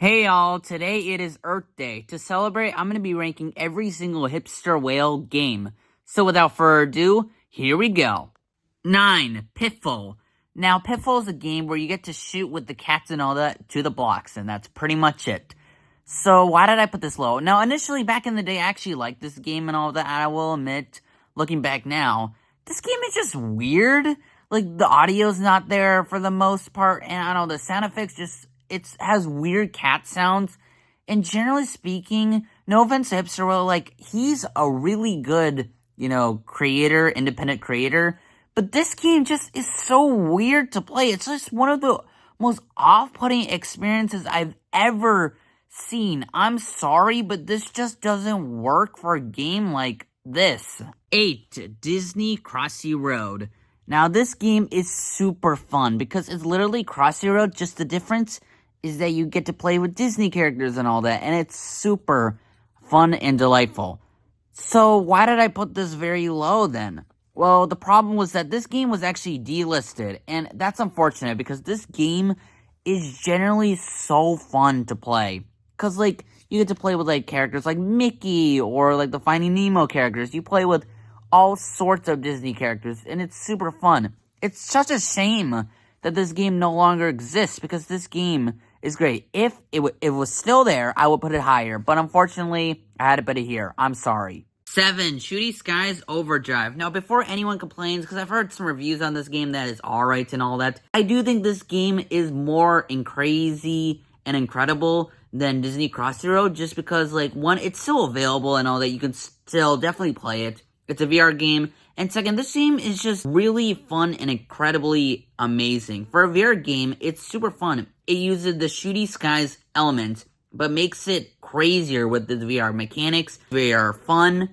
Hey y'all, today it is Earth Day. To celebrate, I'm going to be ranking every single Hipster Whale game. So without further ado, here we go. 9. Piffle. Now, Piffle is a game where you get to shoot with the cats and all that to the blocks, and that's pretty much it. So why did I put this low? Now, initially, back in the day, I actually liked this game and all that, I will admit, looking back now, this game is just weird. Like, the audio's not there for the most part, and I don't know, the sound effects just it has weird cat sounds. And generally speaking, no offense to Hipster Whale, like, he's a really good, creator, independent creator. But this game just is so weird to play. It's just one of the most off-putting experiences I've ever seen. I'm sorry, but this just doesn't work for a game like this. 8. Disney Crossy Road. Now, this game is super fun because it's literally Crossy Road, just the difference is that you get to play with Disney characters and all that, and it's super fun and delightful. So why did I put this very low then? Well, the problem was that this game was actually delisted, and that's unfortunate because this game is generally so fun to play. Because, you get to play with, characters like Mickey or, the Finding Nemo characters. You play with all sorts of Disney characters, and it's super fun. It's such a shame that this game no longer exists because this game is great. If it was still there, I would put it higher. But unfortunately, I had to put it here. I'm sorry. 7. Shooty Skies Overdrive. Now, before anyone complains, because I've heard some reviews on this game that is alright and all that, I do think this game is more crazy and incredible than Disney Crossy Road, just because, one, it's still available and all that. You can still definitely play it. It's a VR game. And second, this game is just really fun and incredibly amazing. For a VR game, it's super fun. It uses the Shooty Skies element, but makes it crazier with the VR mechanics. They are fun,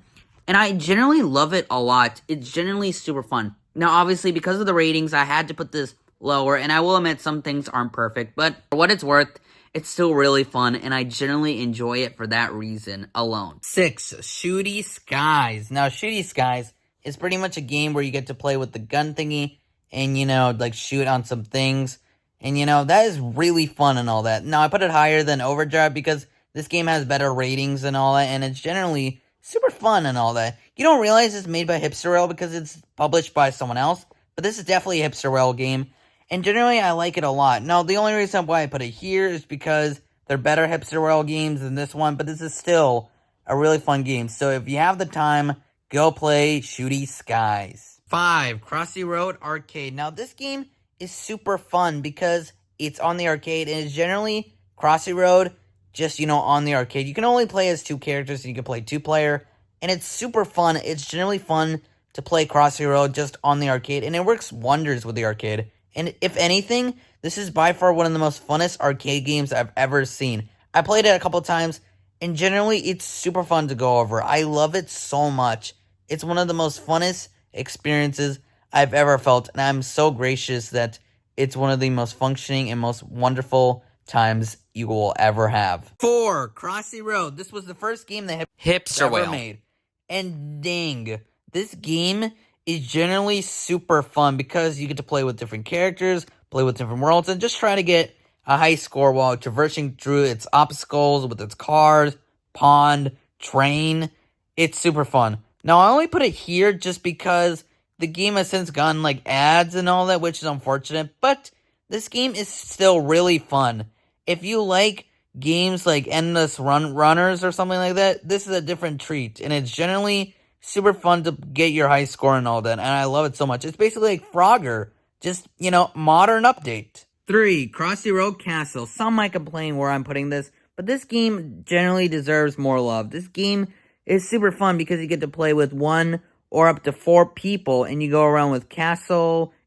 and I generally love it a lot. It's generally super fun. Now, obviously, because of the ratings, I had to put this lower, and I will admit some things aren't perfect, but for what it's worth, it's still really fun, and I generally enjoy it for that reason alone. 6. Shooty Skies. Now, Shooty Skies is pretty much a game where you get to play with the gun thingy and, shoot on some things. And, that is really fun and all that. Now, I put it higher than Overdrive because this game has better ratings and all that, and it's generally super fun and all that. You don't realize it's made by Hipster Whale because it's published by someone else, but this is definitely a Hipster Whale game, and generally I like it a lot. Now, the only reason why I put it here is because they're better Hipster Whale games than this one, but this is still a really fun game. So if you have the time, go play Shooty Skies. 5. Crossy Road Arcade. Now, this game is super fun because it's on the arcade, and it's generally Crossy Road, just, on the arcade. You can only play as 2 characters, and you can play 2-player, and it's super fun. It's generally fun to play Crossy Road just on the arcade, and it works wonders with the arcade. And if anything, this is by far one of the most funnest arcade games I've ever seen. I played it a couple times, and generally, it's super fun to go over. I love it so much. It's one of the most funnest experiences I've ever felt, and I'm so gracious that it's one of the most functioning and most wonderful times you will ever have. 4. Crossy Road. This was the first game that Hipster Whale made. And dang, this game is generally super fun because you get to play with different characters, play with different worlds, and just try to get a high score while traversing through its obstacles with its cars, pond, train. It's super fun. Now, I only put it here just because the game has since gotten, ads and all that, which is unfortunate, but this game is still really fun. If you like games like Endless Runners or something like that, this is a different treat, and it's generally super fun to get your high score and all that, and I love it so much. It's basically like Frogger, just, modern update. 3. Crossy Road Castle. Some might complain where I'm putting this, but this game generally deserves more love. This game is super fun because you get to play with 1 or up to 4 people, and you go around with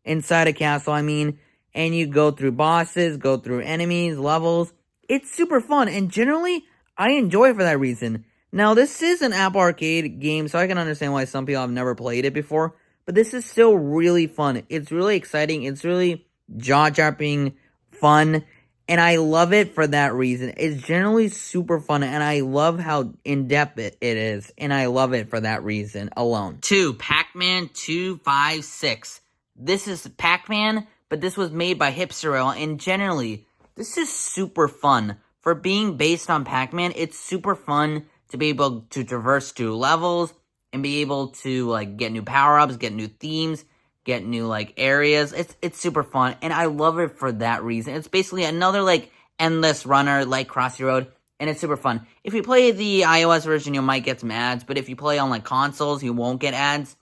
inside a castle, and you go through bosses, go through enemies, levels. It's super fun, and generally, I enjoy it for that reason. Now, this is an Apple Arcade game, so I can understand why some people have never played it before, but this is still really fun. It's really exciting, it's really jaw-dropping fun, and I love it for that reason. It's generally super fun, and I love how in-depth it is, and I love it for that reason alone. 2. Pac-Man 256. This is Pac-Man, but this was made by Hipster Whale, and generally, this is super fun. for being based on Pac-Man, it's super fun to be able to traverse through levels and be able to, like, get new power-ups, get new themes, get new, like, areas. It's super fun, and I love it for that reason. It's basically another, like, endless runner like Crossy Road, and it's super fun. If you play the iOS version, you might get some ads, but if you play on, like, consoles, you won't get ads.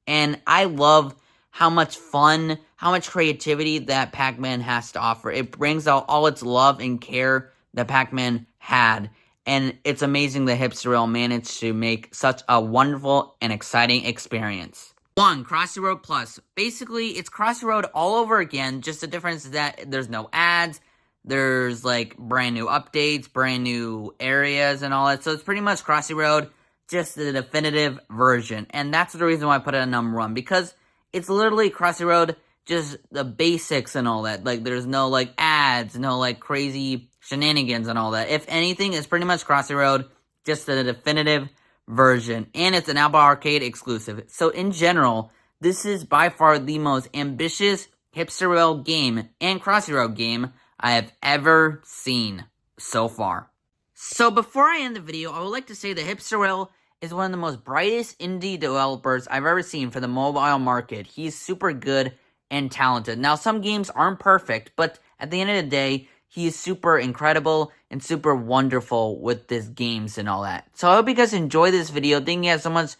And I love how much fun, how much creativity that Pac-Man has to offer. It brings out all its love and care that Pac-Man had. And it's amazing that Hipster Whale managed to make such a wonderful and exciting experience. 1. Crossy Road Plus. Basically, it's Crossy Road all over again, just the difference is that there's no ads, there's, like, brand new updates, brand new areas and all that. So it's pretty much Crossy Road, just the definitive version. And that's the reason why I put it at number 1, because it's literally Crossy Road, just the basics and all that. Like, there's no, like, ads, no, like, crazy shenanigans and all that. If anything, it's pretty much Crossy Road, just the definitive version. And it's an Apple Arcade exclusive. So, in general, this is by far the most ambitious Hipster Whale game and Crossy Road game I have ever seen so far. So, before I end the video, I would like to say that Hipster Whale is one of the most brightest indie developers I've ever seen for the mobile market. He's super good and talented. Now, some games aren't perfect, but at the end of the day, he is super incredible and super wonderful with his games and all that. So I hope you guys enjoy this video. Thank you guys so much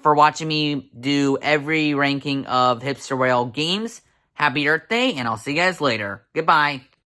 for watching me do every ranking of Hipster Whale games. Happy Earth Day, and I'll see you guys later. Goodbye.